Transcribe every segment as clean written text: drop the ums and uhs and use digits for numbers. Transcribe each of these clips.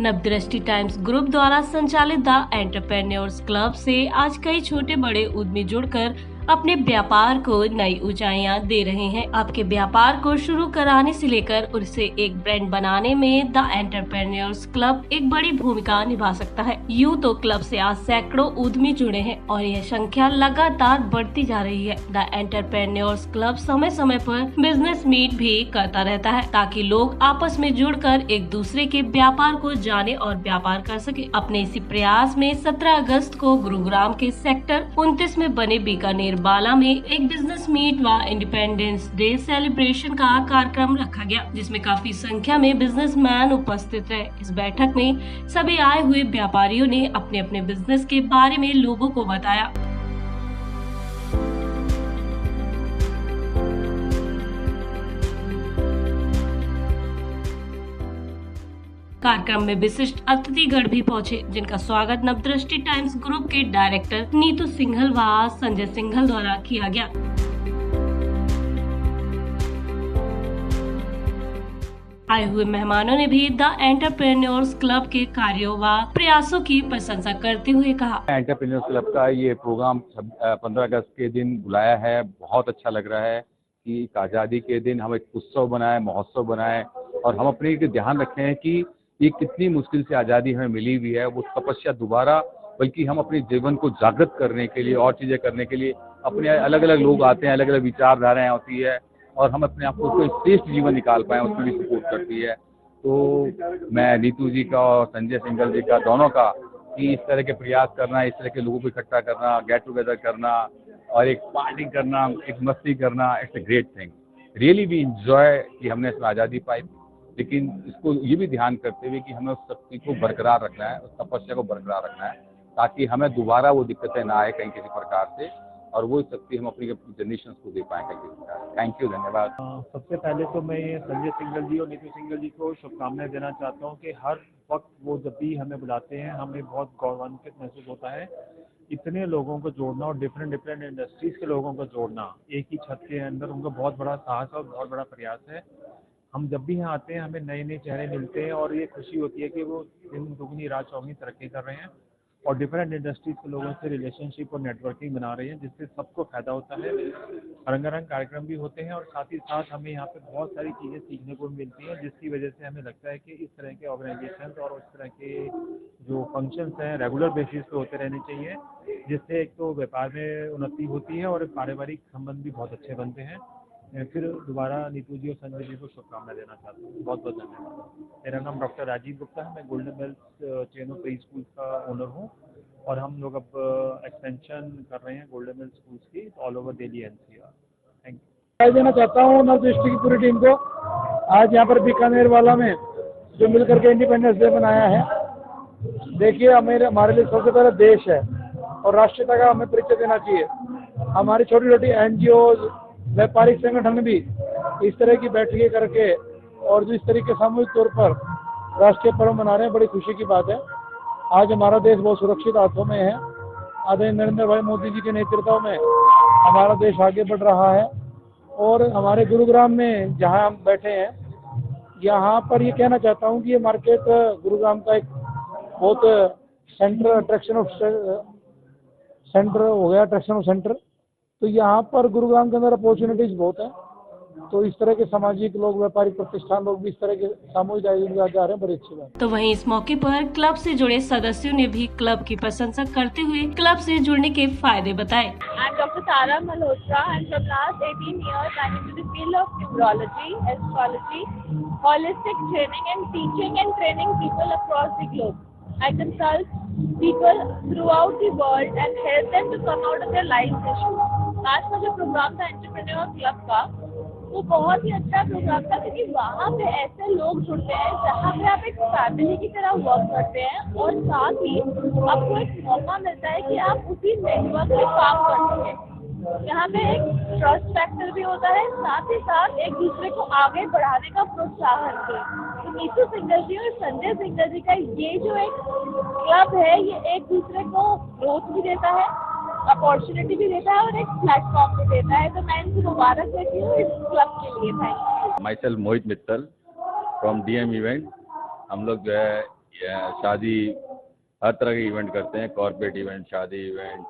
नवदृष्टि times group द्वारा संचालित the entrepreneurs club से आज कई छोटे बड़े उद्यमी जुड़कर अपने व्यापार को नई ऊंचाइयां दे रहे हैं। आपके व्यापार को शुरू कराने से लेकर उसे एक ब्रांड बनाने में द एंटरप्रेन्योर्स क्लब एक बड़ी भूमिका निभा सकता है। यूं तो क्लब से आज सैकड़ों उद्यमी जुड़े हैं और यह संख्या लगातार बढ़ती जा रही है। द एंटरप्रेन्योर्स क्लब समय समय पर बिजनेस मीट भी करता रहता है ताकि लोग आपस में जुड़कर एक दूसरे के व्यापार को जाने और व्यापार कर सके। अपने इसी प्रयास में 17 अगस्त को गुरुग्राम के सेक्टर 29 में बने बीकानेर बाला में एक बिजनेस मीट व इंडिपेंडेंस डे सेलिब्रेशन का कार्यक्रम रखा गया, जिसमें काफी संख्या में बिजनेसमैन उपस्थित रहे। इस बैठक में सभी आए हुए व्यापारियों ने अपने अपने बिजनेस के बारे में लोगों को बताया। कार्यक्रम में विशिष्ट अतिथिगण भी पहुंचे, जिनका स्वागत नवदृष्टि टाइम्स ग्रुप के डायरेक्टर नीतू सिंघल व संजय सिंघल द्वारा किया गया। आए हुए मेहमानों ने भी द एंटरप्रेन्योर्स क्लब के कार्यों व प्रयासों की प्रशंसा करते हुए कहा, एंटरप्रेन्योर्स क्लब का ये प्रोग्राम 15 अगस्त के दिन बुलाया है। बहुत अच्छा लग रहा है कि आज़ादी के दिन हम एक उत्सव बनाए, महोत्सव बनाए और हम अपने ध्यान रखें हैं कि ये कितनी मुश्किल से आज़ादी हमें मिली हुई है। वो तपस्या दोबारा, बल्कि हम अपने जीवन को जागृत करने के लिए और चीज़ें करने के लिए अपने अलग अलग लोग आते हैं, अलग अलग विचारधाराएं होती है और हम अपने आप को कोई श्रेष्ठ जीवन निकाल पाएँ, उसमें भी सपोर्ट करती है। तो मैं नीतू जी का और संजय सिंघल जी का, दोनों का, कि इस तरह के प्रयास करना, इस तरह के लोगों को इकट्ठा करना, गेट टुगेदर करना और एक पार्टी करना, एक मस्ती करना, it's a great thing. Really we enjoy कि हमने इसमें आज़ादी पाई, लेकिन इसको ये भी ध्यान करते हुए कि हमें उस शक्ति को बरकरार रखना है, उस तपस्या को बरकरार रखना है, ताकि हमें दोबारा वो दिक्कतें ना आए कहीं किसी प्रकार से, और वो शक्ति हम अपनी जनरेशन को दे पाएँ कहीं किसी प्रकार। थैंक यू, धन्यवाद। सबसे पहले तो मैं संजय सिंघल जी और नीतू सिंघल जी को शुभकामनाएं देना चाहता हूं कि हर वक्त वो जब भी हमें बुलाते हैं हमें बहुत गौरवान्वित महसूस होता है। इतने लोगों को जोड़ना और डिफरेंट इंडस्ट्रीज के लोगों को जोड़ना एक ही छत के अंदर, उनका बहुत बड़ा साहस और बहुत बड़ा प्रयास है। हम जब भी यहाँ आते हैं हमें नए नए चेहरे मिलते हैं और ये खुशी होती है कि वो दिन दुगनी रात चौगुनी तरक्की कर रहे हैं और डिफरेंट इंडस्ट्रीज के लोगों से रिलेशनशिप और नेटवर्किंग बना रहे हैं, जिससे सबको फायदा होता है। रंगारंग कार्यक्रम भी होते हैं और साथ ही साथ हमें यहाँ पे बहुत सारी चीज़ें सीखने को मिलती हैं, जिसकी वजह से हमें लगता है कि इस तरह के ऑर्गेनाइजेशन और इस तरह के जो फंक्शंस हैं रेगुलर बेसिस पे होते रहने चाहिए, जिससे एक तो व्यापार में उन्नति होती है और पारिवारिक संबंध भी बहुत अच्छे बनते हैं। मैं फिर दोबारा नीतू जी और संजय जी को शुभकामनाएं देना चाहता हूँ। बहुत बहुत धन्यवाद। मेरा नाम डॉक्टर राजीव गुप्ता है। मैं Golden Bells chain of preschool का ओनर हूँ और हम लोग अब एक्सपेंशन कर रहे हैं गोल्डन बेल्स स्कूल्स की all over Delhi NCR. Thank you. देना चाहता हूँ नवदृष्टि की पूरी टीम को। आज यहाँ पर बीकानेर वाला में जो मिलकर के इंडिपेंडेंस डे मनाया है, देखिए हमारे लिए सबसे पहले देश है और राष्ट्रीयता का हमें परिचय देना चाहिए। हमारी छोटी छोटी एनजीओ, व्यापारिक संगठन भी इस तरह की बैठकें करके और जो इस तरीके सामूहिक तौर पर राष्ट्रीय पर्व मना रहे हैं, बड़ी खुशी की बात है। आज हमारा देश बहुत सुरक्षित हाथों में है। आदरणीय नरेंद्र भाई मोदी जी के नेतृत्व में हमारा देश आगे बढ़ रहा है और हमारे गुरुग्राम में जहां हम बैठे हैं, यहाँ पर ये कहना चाहता हूँ कि ये मार्केट गुरुग्राम का एक बहुत सेंटर अट्रैक्शन ऑफ सेंटर हो गया, अट्रैक्शन ऑफ सेंटर। तो यहाँ पर गुरुग्राम के अंदर अपॉर्चुनिटीज बहुत है। तो इस तरह के सामाजिक लोग, व्यापारिक प्रतिष्ठान लोग भी इस तरह के सामूहिक आयोजन में जा रहे हैं, बड़ी अच्छी बात। तो वहीं इस मौके पर क्लब से जुड़े सदस्यों ने भी क्लब की प्रशंसा करते हुए क्लब से जुड़ने के फायदे बताए। I'm Dr. Tara Malhotra and from last 18 years I'm into the field of numerology, astrology, holistic training and teaching and training people across the globe. I consult people throughout the world and help them to come out of their life issues. आज का जो programme था entrepreneur club का, वो बहुत ही अच्छा programme था क्योंकि वहाँ पे ऐसे लोग जुड़ते हैं जहाँ पे आप एक फैमिली की तरह वर्क करते हैं और साथ ही आपको एक मौका मिलता है कि आप उसी नेटवर्क में काम कर सकें। यहाँ पे एक ट्रस्ट फैक्टर भी होता है, साथ ही साथ एक दूसरे को आगे बढ़ाने का प्रोत्साहन भी। तो नीतू सिंघल जी और संजय सिंघल जी का ये जो एक क्लब है, ये एक दूसरे को ग्रोथ भी देता है, अपॉर्चुनिटी भी देता है और एक प्लेटफॉर्म भी देता है। तो मैं इनको मुबारक देती हूँ इस क्लब के लिए। Thank you. My self Mohit Mittal from DM event. हम लोग जो है शादी, हर तरह के इवेंट करते हैं, कॉर्पोरेट इवेंट, शादी event,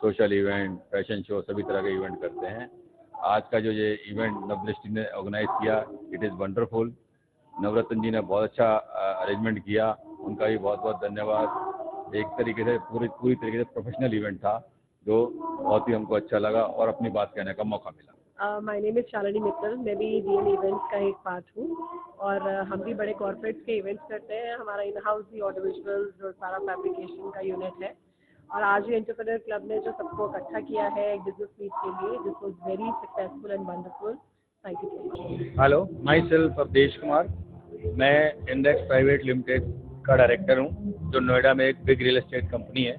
social event, fashion show, सभी तरह के इवेंट करते हैं। आज का जो ये इवेंट नवदृष्टि ने ऑर्गेनाइज किया, इट इज़ वंडरफुल। नवरत्न जी ने बहुत अच्छा अरेंजमेंट किया, उनका भी बहुत बहुत धन्यवाद। एक तरीके से पूरी तरीके से प्रोफेशनल इवेंट था, जो बहुत ही हमको अच्छा लगा और अपनी बात कहने का मौका मिला। My name is Shalini Mittal, मैं भी डीएन इवेंट्स का एक पार्ट हूँ और हम भी बड़े कॉर्पोरेट्स के इवेंट्स करते हैं। हमारा इन हाउस भी ऑडियो विजुअल्स और सारा फैब्रिकेशन का यूनिट है और आज भी एंटरप्रेन्योर क्लब ने जो सबको इकट्ठा किया है एक बिजनेस मीट के लिए, this was very successful and wonderful. Thank you so much. Hello, myself Avdhesh Kumar, मैं इंडेक्स प्राइवेट लिमिटेड का डायरेक्टर हूँ, जो नोएडा में एक बिग रियल एस्टेट कंपनी है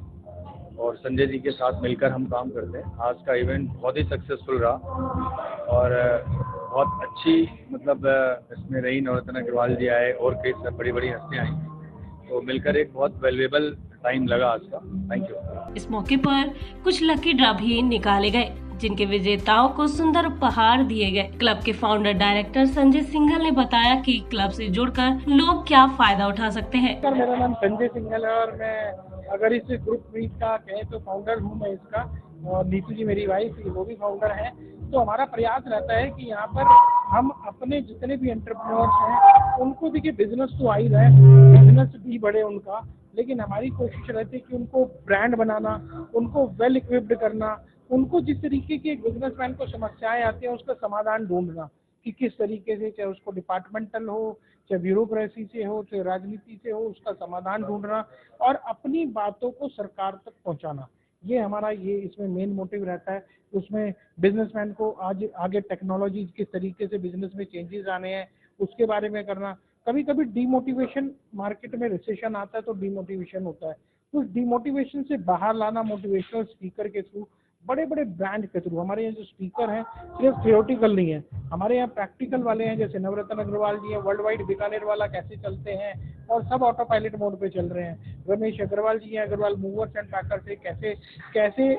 और संजय जी के साथ मिलकर हम काम करते हैं। आज का इवेंट बहुत ही सक्सेसफुल रहा और बहुत अच्छी मतलब इसमें रही। नवरत्न अग्रवाल जी आए और कई सब बड़ी बड़ी हस्तियाँ आई, तो मिलकर एक बहुत वैल्यूएबल टाइम लगा आज का। Thank you. इस मौके पर कुछ लकी ड्रा भी निकाले गए, जिनके विजेताओं को सुंदर उपहार दिए गए। क्लब के फाउंडर डायरेक्टर संजय सिंघल ने बताया कि क्लब से जुड़कर लोग क्या फायदा उठा सकते हैं। मेरा नाम संजय सिंघल है और मैं अगर इस ग्रुप मीट का कहें तो फाउंडर हूँ मैं इसका, और नीतू जी मेरी वाइफ, वो भी फाउंडर है। तो हमारा प्रयास रहता है कि यहाँ पर हम अपने जितने भी एंटरप्रेन्योर्स हैं उनको देखिए, बिजनेस तो आ ही रहा है, बिजनेस भी बढ़े उनका, लेकिन हमारी कोशिश रहती है कि उनको ब्रांड बनाना, उनको वेल इक्विप्ड करना, उनको जिस तरीके की एक बिजनेसमैन को समस्याएं आती हैं उसका समाधान ढूंढना कि किस तरीके से, चाहे उसको डिपार्टमेंटल हो, चाहे ब्यूरोक्रेसी से हो, चाहे राजनीति से हो, उसका समाधान ढूंढना और अपनी बातों को सरकार तक पहुंचाना। ये हमारा इसमें मेन मोटिव रहता है। उसमें बिजनेसमैन को आज आगे टेक्नोलॉजी किस तरीके से बिजनेस में चेंजेस आने हैं उसके बारे में करना। कभी कभी डीमोटिवेशन, मार्केट में रिसेशन आता है तो डीमोटिवेशन होता है, तो डीमोटिवेशन से बाहर लाना मोटिवेशनल स्पीकर के थ्रू, बड़े बड़े ब्रांड के थ्रू। हमारे यहाँ जो स्पीकर हैं सिर्फ थियोरेटिकल नहीं है, हमारे यहाँ प्रैक्टिकल वाले हैं, जैसे नवरत्न अग्रवाल जी हैं, वर्ल्ड वाइड बीकानेर वाला कैसे चलते हैं और सब ऑटो पायलट मोड पे चल रहे हैं। रमेश अग्रवाल जी हैं, अग्रवाल मूवर्स एंड पैकर्स से कैसे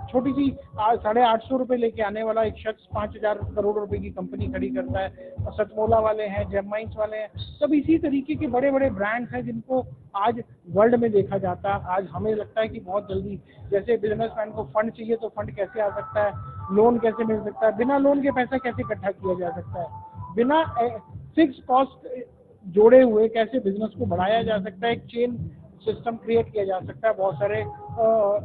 छोटी सी 850 रुपये लेके आने वाला एक शख्स 5000 करोड़ रुपए की कंपनी खड़ी करता है। और सतमोला वाले हैं, जेम माइंस वाले हैं, सब इसी तरीके के बड़े बड़े ब्रांड्स हैं जिनको आज वर्ल्ड में देखा जाता है। आज हमें लगता है कि बहुत जल्दी, जैसे बिजनेसमैन को फंड चाहिए तो फंड कैसे आ सकता है, लोन कैसे मिल सकता है, बिना लोन के पैसा कैसे इकट्ठा किया जा सकता है, बिना फिक्स कॉस्ट जोड़े हुए कैसे बिजनेस को बढ़ाया जा सकता है, एक चेन सिस्टम क्रिएट किया जा सकता है बहुत सारे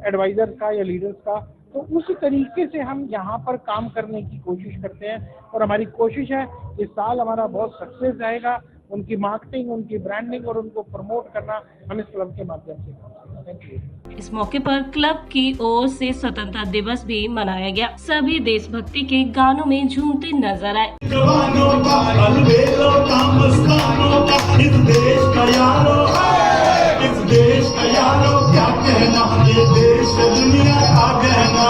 एडवाइजर्स का या लीडर्स का। तो उस तरीके से हम यहाँ पर काम करने की कोशिश करते हैं और हमारी कोशिश है इस साल हमारा बहुत सक्सेस रहेगा। उनकी मार्केटिंग, उनकी ब्रांडिंग और उनको प्रमोट करना हम इस क्लब के माध्यम से करते हैं। Thank you. इस मौके पर क्लब की ओर से स्वतंत्रता दिवस भी मनाया गया। सभी देशभक्ति के गानों में झूमते नजर आए। जवानों का अलबेलों का मस्तानों का इस देश का यारो, इस देश का यारो क्या कहना, ये देश दुनिया का कहना।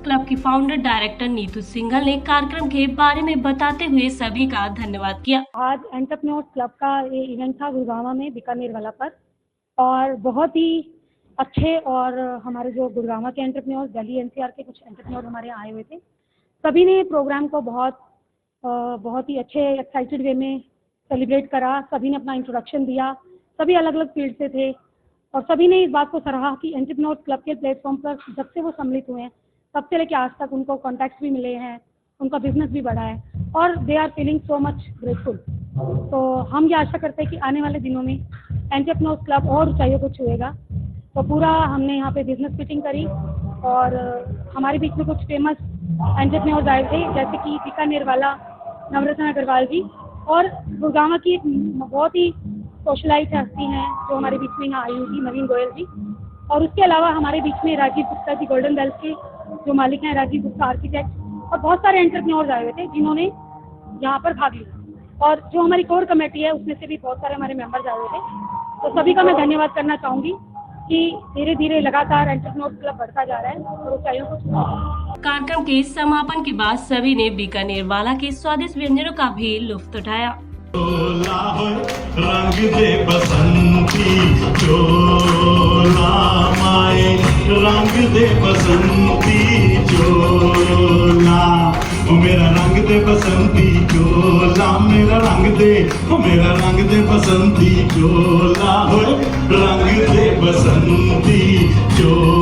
क्लब की फाउंडर डायरेक्टर नीतू सिंघल ने कार्यक्रम के बारे में बताते हुए सभी का धन्यवाद किया। आज एंटरप्रेन्योर्स क्लब का ये इवेंट था गुड़गांव में बीकानेर वाला पर, और बहुत ही अच्छे, और हमारे जो गुड़गांव के एंटरप्रेन्योर्स, दिल्ली एनसीआर के कुछ एंटरप्रेन्योर हमारे यहाँ आए हुए थे। सभी ने प्रोग्राम को बहुत ही अच्छे एक्साइटेड वे में सेलिब्रेट करा। सभी ने अपना इंट्रोडक्शन दिया, सभी अलग अलग फील्ड से थे और सभी ने इस बात को सराहा कि एंटरप्रेन्योर्स क्लब के प्लेटफॉर्म पर जब से वो सम्मिलित हुए हैं तब से लेकर आज तक उनको कॉन्टैक्ट्स भी मिले हैं, उनका बिजनेस भी बढ़ा है और they are feeling so much grateful. तो हम ये आशा करते हैं कि आने वाले दिनों में एंटरप्रेन्योर्स क्लब और ऊंचाइयों को छुएगा। तो पूरा हमने यहाँ पे बिजनेस मीटिंग करी और हमारे बीच में कुछ फेमस एंटरप्रेन्योर्स आए थे, जैसे कि बीकानेर वाला नवरत्न अग्रवाल जी, और गुड़गांव की एक बहुत ही सोशलाइट हस्ती हैं जो हमारे बीच में यहाँ आई हुई थी, नवीन गोयल जी। और उसके अलावा हमारे बीच में राजीव गुप्ता जी, गोल्डन वेल्थ के जो मालिक हैं, राजीव गुप्ता आर्किटेक्ट, और बहुत सारे एंटरप्रेन्योर्स आए हुए थे जिन्होंने यहाँ पर भाग लिया। और जो हमारी कोर कमेटी है उसमें से भी बहुत सारे हमारे मेंबर्स आए हुए थे। तो सभी का मैं धन्यवाद करना चाहूँगी कि धीरे धीरे लगातार एंटरप्रेन्योर्स क्लब बढ़ता जा रहा है और ऊंचाइयों को छूता है। कार्यक्रम के समापन के बाद सभी ने बीकानेर वाला के स्वादिष्ट व्यंजनों का भी लुत्फ उठाया। रंग दे बसंती चोला माए, रंग दे बसंती चोला। बसंती चोला मेरा रंग दे बसंती चोला हो रंग दे बसंती चोला